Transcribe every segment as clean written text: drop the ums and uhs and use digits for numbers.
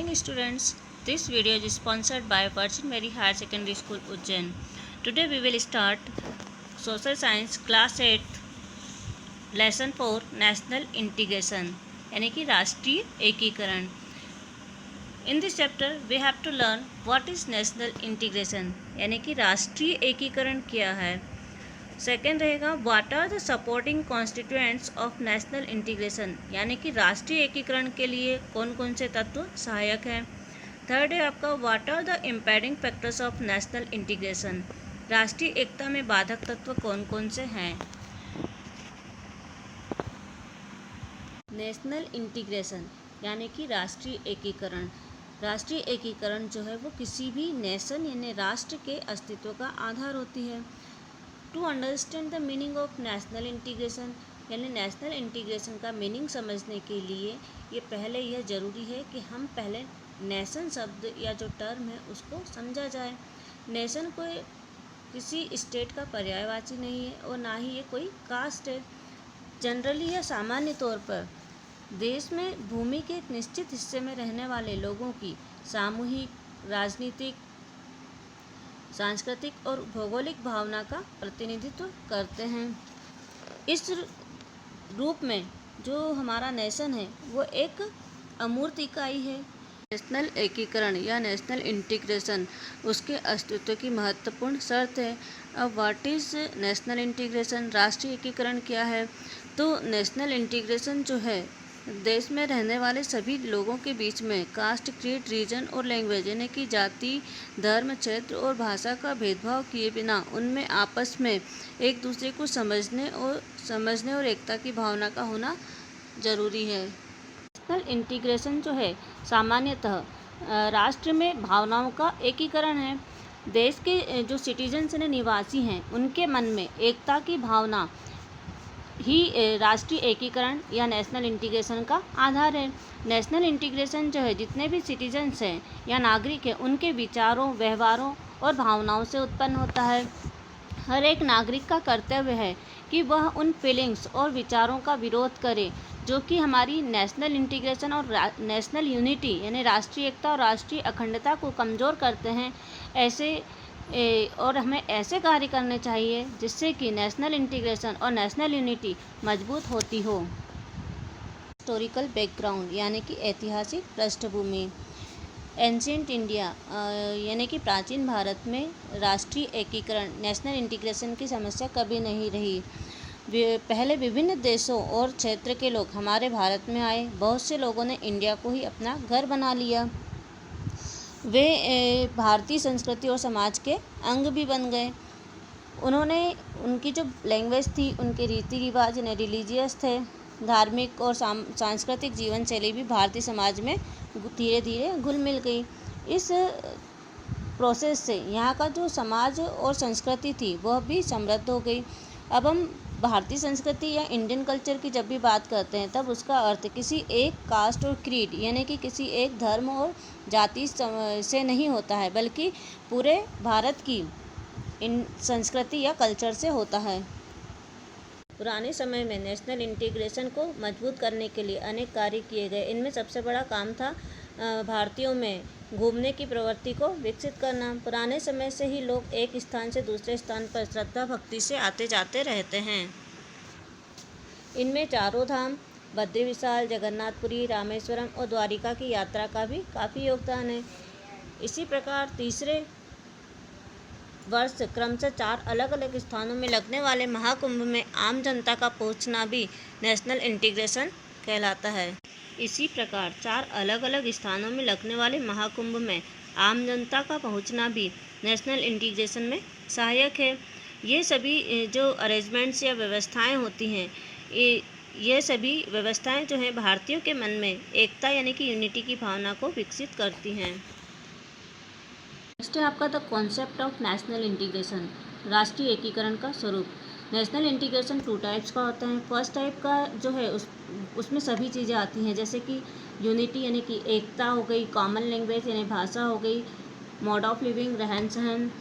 morning students. This video is sponsored by Virgin Mary Higher Secondary School Ujjain. Today we will start Social Science Class 8 Lesson 4 National Integration यानी कि राष्ट्रीय एकीकरण. In this chapter we have to learn what is national integration यानी कि राष्ट्रीय एकीकरण क्या है. सेकेंड रहेगा what are the supporting constituents of national integration यानी कि राष्ट्रीय एकीकरण के लिए कौन कौन से तत्व सहायक हैं. थर्ड है आपका what are the impeding factors of national integration राष्ट्रीय एकता में बाधक तत्व कौन कौन से हैं. नेशनल इंटीग्रेशन यानी कि राष्ट्रीय एकीकरण. राष्ट्रीय एकीकरण जो है वो किसी भी नेशन यानी राष्ट्र के अस्तित्व का आधार होती है. To understand the meaning of national integration यानी नेशनल इंटीग्रेशन का मीनिंग समझने के लिए ये पहले यह ज़रूरी है कि हम पहले नेशन शब्द या जो टर्म है उसको समझा जाए. नेशन कोई किसी स्टेट का पर्यायवाची नहीं है और ना ही ये कोई कास्ट है. जनरली या सामान्य तौर पर देश में भूमि के एक निश्चित हिस्से में रहने वाले लोगों की सामूहिक राजनीतिक सांस्कृतिक और भौगोलिक भावना का प्रतिनिधित्व करते हैं. इस रूप में जो हमारा नेशन है वो एक अमूर्त इकाई है. नेशनल एकीकरण या नेशनल इंटीग्रेशन उसके अस्तित्व की महत्वपूर्ण शर्त है. अब व्हाट इज़ नेशनल इंटीग्रेशन राष्ट्रीय एकीकरण क्या है. तो नेशनल इंटीग्रेशन जो है देश में रहने वाले सभी लोगों के बीच में कास्ट क्रीड रीजन और लैंग्वेज यानी कि जाति धर्म क्षेत्र और भाषा का भेदभाव किए बिना उनमें आपस में एक दूसरे को समझने और एकता की भावना का होना ज़रूरी है. नेशनल इंटीग्रेशन जो है सामान्यतः राष्ट्र में भावनाओं का एकीकरण है. देश के जो सिटीजन्स यानी निवासी हैं उनके मन में एकता की भावना ही राष्ट्रीय एकीकरण या नेशनल इंटीग्रेशन का आधार है. नेशनल इंटीग्रेशन जो है जितने भी सिटीजन्स हैं या नागरिक हैं उनके विचारों व्यवहारों और भावनाओं से उत्पन्न होता है. हर एक नागरिक का कर्तव्य है कि वह उन फीलिंग्स और विचारों का विरोध करे जो कि हमारी नेशनल इंटीग्रेशन और नेशनल यूनिटी यानी राष्ट्रीय एकता और राष्ट्रीय अखंडता को कमज़ोर करते हैं. और हमें ऐसे कार्य करने चाहिए जिससे कि नेशनल इंटीग्रेशन और नेशनल यूनिटी मजबूत होती हो. हिस्टोरिकल बैकग्राउंड यानी कि ऐतिहासिक पृष्ठभूमि. एंशिएंट इंडिया यानी कि प्राचीन भारत में राष्ट्रीय एकीकरण नेशनल इंटीग्रेशन की समस्या कभी नहीं रही. पहले विभिन्न देशों और क्षेत्र के लोग हमारे भारत में आए. बहुत से लोगों ने इंडिया को ही अपना घर बना लिया. वे भारतीय संस्कृति और समाज के अंग भी बन गए. उनकी जो लैंग्वेज थी उनके रीति रिवाज यानी रिलीजियस थे. धार्मिक और सांस्कृतिक जीवन शैली भी भारतीय समाज में धीरे धीरे घुल मिल गई. इस प्रोसेस से यहाँ का जो समाज और संस्कृति थी वह भी समृद्ध हो गई. अब हम भारतीय संस्कृति या इंडियन कल्चर की जब भी बात करते हैं तब उसका अर्थ किसी एक कास्ट और क्रीड यानी कि किसी एक धर्म और जाति से नहीं होता है बल्कि पूरे भारत की संस्कृति या कल्चर से होता है. पुराने समय में नेशनल इंटीग्रेशन को मजबूत करने के लिए अनेक कार्य किए गए. इनमें सबसे बड़ा काम था भारतीयों में घूमने की प्रवृत्ति को विकसित करना. पुराने समय से ही लोग एक स्थान से दूसरे स्थान पर श्रद्धा भक्ति से आते जाते रहते हैं. इनमें चारों धाम बद्री विशाल जगन्नाथपुरी रामेश्वरम और द्वारिका की यात्रा का भी काफ़ी योगदान है. इसी प्रकार तीसरे वर्ष क्रमशः 4 अलग अलग स्थानों में लगने वाले महाकुंभ में आम जनता का पहुंचना भी नेशनल इंटीग्रेशन कहलाता है. इसी प्रकार 4 अलग अलग स्थानों में लगने वाले महाकुंभ में आम जनता का पहुंचना भी नेशनल इंटीग्रेशन में सहायक है. ये सभी जो अरेंजमेंट्स या व्यवस्थाएं होती हैं ये सभी व्यवस्थाएं जो हैं भारतीयों के मन में एकता यानी कि यूनिटी की भावना को विकसित करती हैं. नेक्स्ट है आपका the concept of national integration राष्ट्रीय एकीकरण का स्वरूप. नेशनल इंटीग्रेशन 2 टाइप्स का होता है. फर्स्ट टाइप का जो है उसमें सभी चीज़ें आती हैं जैसे कि यूनिटी यानी कि एकता हो गई, कॉमन लैंग्वेज यानी भाषा हो गई, मोड ऑफ लिविंग रहन सहन,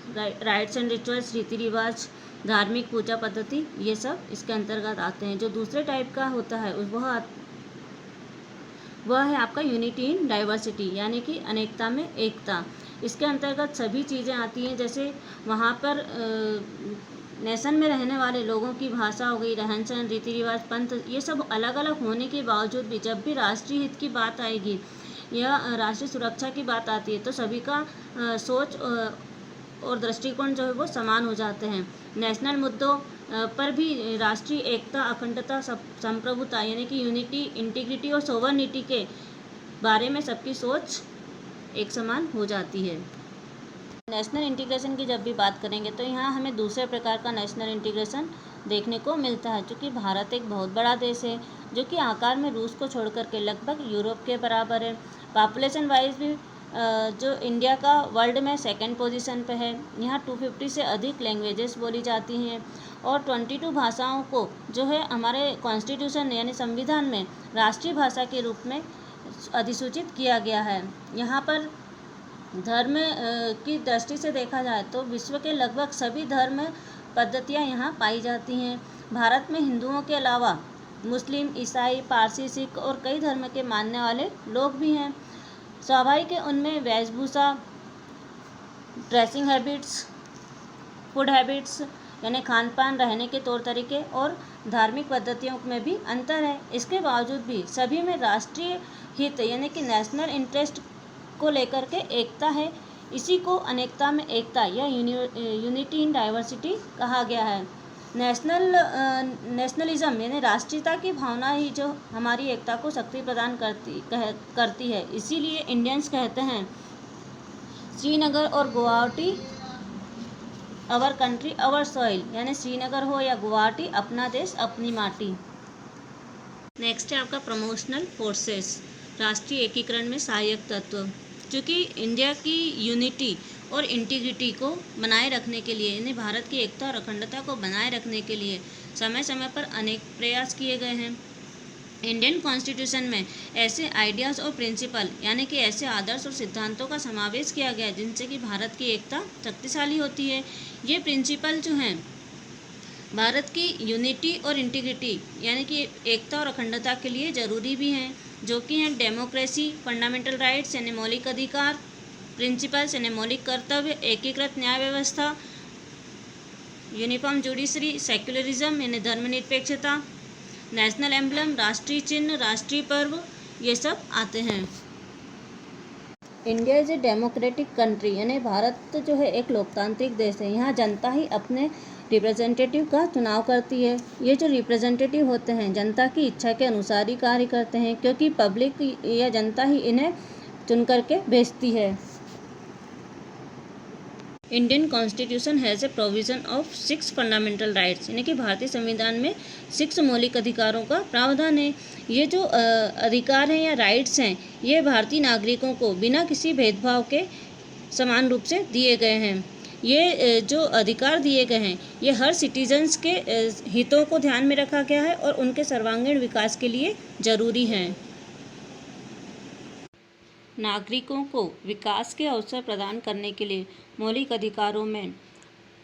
राइट्स एंड रिचुअल्स रीति रिवाज, धार्मिक पूजा पद्धति ये सब इसके अंतर्गत आते हैं. जो दूसरे टाइप का होता है वह है आपका यूनिटी इन डाइवर्सिटी, यानी कि अनेकता में एकता। इसके अंतर्गत सभी चीज़ें आती हैं, जैसे वहाँ पर नेशन में रहने वाले लोगों की भाषा हो गई, रहन सहन, रीति रिवाज, पंथ, ये सब अलग अलग होने के बावजूद भी जब भी राष्ट्रीय हित की बात आएगी या राष्ट्रीय सुरक्षा की बात आती है तो सभी का सोच और दृष्टिकोण जो है वो समान हो जाते हैं। नेशनल मुद्दों पर भी राष्ट्रीय एकता, अखंडता, संप्रभुता यानी कि यूनिटी, इंटीग्रिटी और सोवरनिटी के बारे में सबकी सोच एक समान हो जाती है। नेशनल इंटीग्रेशन की जब भी बात करेंगे तो यहाँ हमें दूसरे प्रकार का नेशनल इंटीग्रेशन देखने को मिलता है, क्योंकि भारत एक बहुत बड़ा देश है जो कि आकार में रूस को छोड़कर के लगभग यूरोप के बराबर है। पॉपुलेशन वाइज भी जो इंडिया का वर्ल्ड में सेकंड पोजीशन पे है। यहाँ 250 से अधिक लैंग्वेजेस बोली जाती हैं और 22 भाषाओं को जो है हमारे कॉन्स्टिट्यूशन यानी संविधान में राष्ट्रीय भाषा के रूप में अधिसूचित किया गया है। यहाँ पर धर्म की दृष्टि से देखा जाए तो विश्व के लगभग सभी धर्म पद्धतियाँ यहाँ पाई जाती हैं। भारत में हिंदुओं के अलावा मुस्लिम, ईसाई, पारसी, सिख और कई धर्म के मानने वाले लोग भी हैं। स्वाभाविक है उनमें वेशभूषा, ड्रेसिंग हैबिट्स, फूड हैबिट्स यानी खान पान, रहने के तौर तरीके और धार्मिक पद्धतियों में भी अंतर है। इसके बावजूद भी सभी में राष्ट्रीय हित यानी कि नेशनल इंटरेस्ट को लेकर के एकता है। इसी को अनेकता में एकता या यूनिटी इन डाइवर्सिटी कहा गया है। नेशनलिज्म यानी राष्ट्रीयता की भावना ही जो हमारी एकता को शक्ति प्रदान करती है। इसीलिए इंडियंस कहते हैं श्रीनगर और Guwahati our country our soil, यानी श्रीनगर हो या गुवाहाटी, अपना देश अपनी माटी। नेक्स्ट है आपका प्रमोशनल फोर्सेस, राष्ट्रीय एकीकरण में सहायक तत्व। चूँकि इंडिया की यूनिटी और इंटीग्रिटी को बनाए रखने के लिए यानी भारत की एकता और अखंडता को बनाए रखने के लिए समय समय पर अनेक प्रयास किए गए हैं। इंडियन कॉन्स्टिट्यूशन में ऐसे आइडियाज़ और प्रिंसिपल यानी कि ऐसे आदर्श और सिद्धांतों का समावेश किया गया है जिनसे कि भारत की एकता शक्तिशाली होती है। ये प्रिंसिपल जो हैं भारत की यूनिटी और इंटीग्रिटी यानी कि एकता और अखंडता के लिए ज़रूरी भी हैं, जो कि हैं डेमोक्रेसी, फंडामेंटल राइट्स यानी मौलिक अधिकार, प्रिंसिपल्स यानी मौलिक कर्तव्य, एकीकृत न्याय व्यवस्था, यूनिफॉर्म जुडिशरी, सेक्युलरिज्म यानी धर्मनिरपेक्षता, नेशनल एम्बलम राष्ट्रीय चिन्ह, राष्ट्रीय पर्व, ये सब आते हैं। India is a democratic country यानी भारत जो है एक लोकतांत्रिक देश है। यहाँ जनता ही अपने रिप्रेजेंटेटिव का चुनाव करती है। ये जो रिप्रेजेंटेटिव होते हैं जनता की इच्छा के अनुसार ही कार्य करते हैं, क्योंकि पब्लिक या जनता ही इन्हें चुन करके भेजती है। Indian constitution has a provision of 6 fundamental rights यानी कि भारतीय संविधान में 6 मौलिक अधिकारों का प्रावधान है। ये जो अधिकार हैं या राइट्स हैं ये भारतीय नागरिकों को बिना किसी भेदभाव के समान रूप से दिए गए हैं। ये जो अधिकार दिए गए हैं ये हर सिटीजन्स के हितों को ध्यान में रखा गया है और उनके सर्वांगीण विकास के लिए ज़रूरी हैं। नागरिकों को विकास के अवसर प्रदान करने के लिए मौलिक अधिकारों में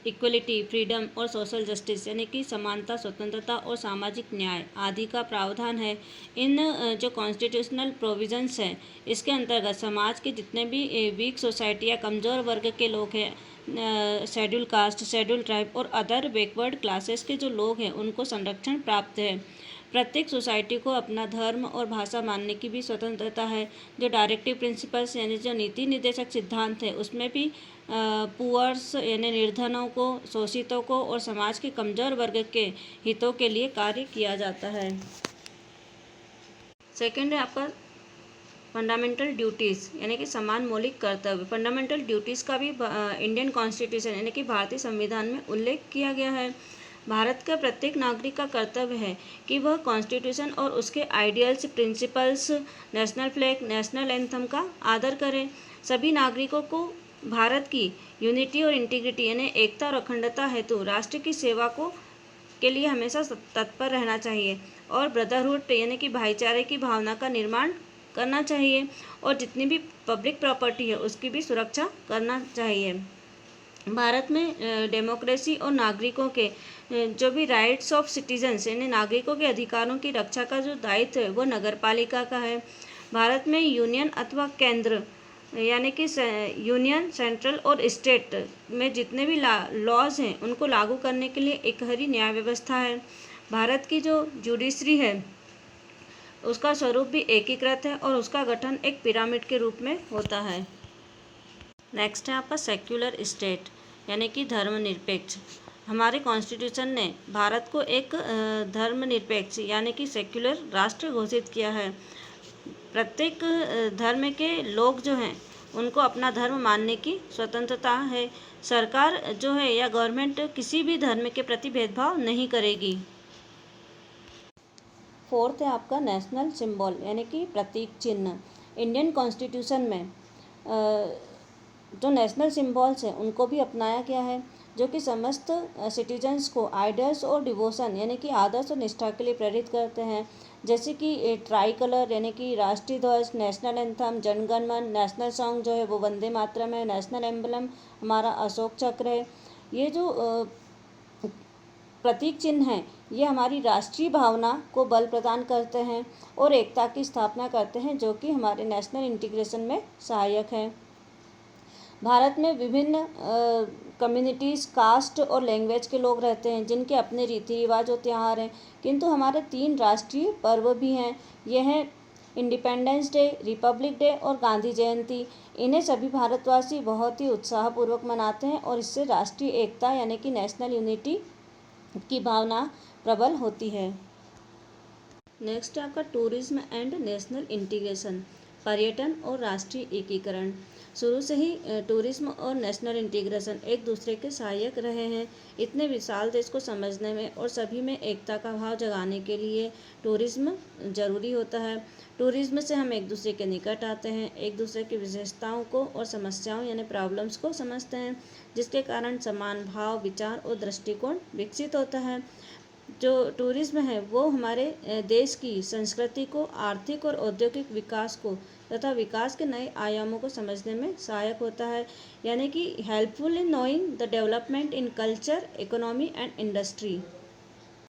इक्वलिटी, फ्रीडम और सोशल जस्टिस यानी कि समानता, स्वतंत्रता और सामाजिक न्याय आदि का प्रावधान है। इन जो कॉन्स्टिट्यूशनल प्रोविजंस हैं इसके अंतर्गत समाज के जितने भी वीक सोसाइटी या कमज़ोर वर्ग के लोग हैं, शेड्यूल कास्ट, शेड्यूल ट्राइब और अदर बैकवर्ड क्लासेस के जो लोग हैं उनको संरक्षण प्राप्त है। प्रत्येक सोसाइटी को अपना धर्म और भाषा मानने की भी स्वतंत्रता है। जो डायरेक्टिव प्रिंसिपल्स यानी जो नीति निर्देशक सिद्धांत है उसमें भी पुअर्स यानी निर्धनों को, शोषितों को और समाज के कमज़ोर वर्ग के हितों के लिए कार्य किया जाता है। सेकेंड है आपका फंडामेंटल ड्यूटीज़ यानी कि समान मौलिक कर्तव्य। फंडामेंटल ड्यूटीज़ का भी इंडियन कॉन्स्टिट्यूशन यानी कि भारतीय संविधान में उल्लेख किया गया है। भारत का प्रत्येक नागरिक का कर्तव्य है कि वह कॉन्स्टिट्यूशन और उसके ideals, principles, national flag, national anthem का आदर करें। सभी नागरिकों को भारत की यूनिटी और इंटीग्रिटी यानी एकता और अखंडता हेतु राष्ट्र की सेवा के लिए हमेशा तत्पर रहना चाहिए और ब्रदरहुड यानी कि भाईचारे की भावना का निर्माण करना चाहिए और जितनी भी पब्लिक प्रॉपर्टी है उसकी भी सुरक्षा करना चाहिए। भारत में डेमोक्रेसी और नागरिकों के जो भी राइट्स ऑफ सिटीजन्स यानी नागरिकों के अधिकारों की रक्षा का जो दायित्व है वो नगरपालिका का है। भारत में यूनियन अथवा केंद्र यानी कि यूनियन, सेंट्रल और स्टेट में जितने भी लॉज हैं उनको लागू करने के लिए एक हरी न्याय व्यवस्था है। भारत की जो जुडिशरी है उसका स्वरूप भी एकीकृत है और उसका गठन एक पिरामिड के रूप में होता है। नेक्स्ट है आपका सेक्युलर स्टेट यानी कि धर्मनिरपेक्ष। हमारे कॉन्स्टिट्यूशन ने भारत को एक धर्मनिरपेक्ष यानी कि सेक्युलर राष्ट्र घोषित किया है। प्रत्येक धर्म के लोग जो हैं उनको अपना धर्म मानने की स्वतंत्रता है। सरकार जो है या गवर्नमेंट किसी भी धर्म के प्रति भेदभाव नहीं करेगी। फोर्थ है आपका नेशनल सिंबल यानी कि प्रतीक चिन्ह। इंडियन कॉन्स्टिट्यूशन में जो नेशनल सिंबल्स हैं उनको भी अपनाया गया है, जो कि समस्त सिटीजन्स को आइडल्स और डिवोशन यानी कि आदर्श और निष्ठा के लिए प्रेरित करते हैं। जैसे कि ट्राई कलर यानी कि राष्ट्रीय ध्वज, नेशनल एंथम जनगण मन, नेशनल सॉन्ग जो है वो वंदे मातरम है, नेशनल एम्बलम हमारा अशोक चक्र है। ये जो प्रतीक चिन्ह हैं ये हमारी राष्ट्रीय भावना को बल प्रदान करते हैं और एकता की स्थापना करते हैं, जो कि हमारे नेशनल इंटीग्रेशन में सहायक है। भारत में विभिन्न कम्युनिटीज़, कास्ट और लैंग्वेज के लोग रहते हैं जिनके अपने रीति रिवाज और त्यौहार हैं, किंतु हमारे 3 राष्ट्रीय पर्व भी हैं। यह हैं इंडिपेंडेंस डे, रिपब्लिक डे और गांधी जयंती। इन्हें सभी भारतवासी बहुत ही उत्साहपूर्वक मनाते हैं और इससे राष्ट्रीय एकता यानी कि नेशनल यूनिटी की भावना प्रबल होती है। नेक्स्ट है आपका टूरिज्म एंड नेशनल इंटीग्रेशन, पर्यटन और राष्ट्रीय एकीकरण। शुरू से ही टूरिज्म और नेशनल इंटीग्रेशन एक दूसरे के सहायक रहे हैं। इतने विशाल देश को समझने में और सभी में एकता का भाव जगाने के लिए टूरिज्म जरूरी होता है। टूरिज्म से हम एक दूसरे के निकट आते हैं, एक दूसरे की विशेषताओं को और समस्याओं यानी प्रॉब्लम्स को समझते हैं, जिसके कारण समान भाव, विचार और दृष्टिकोण विकसित होता है। जो टूरिज्म है वो हमारे देश की संस्कृति को, आर्थिक और औद्योगिक विकास को तथा विकास के नए आयामों को समझने में सहायक होता है, यानी कि helpful in knowing the development in culture, economy and industry.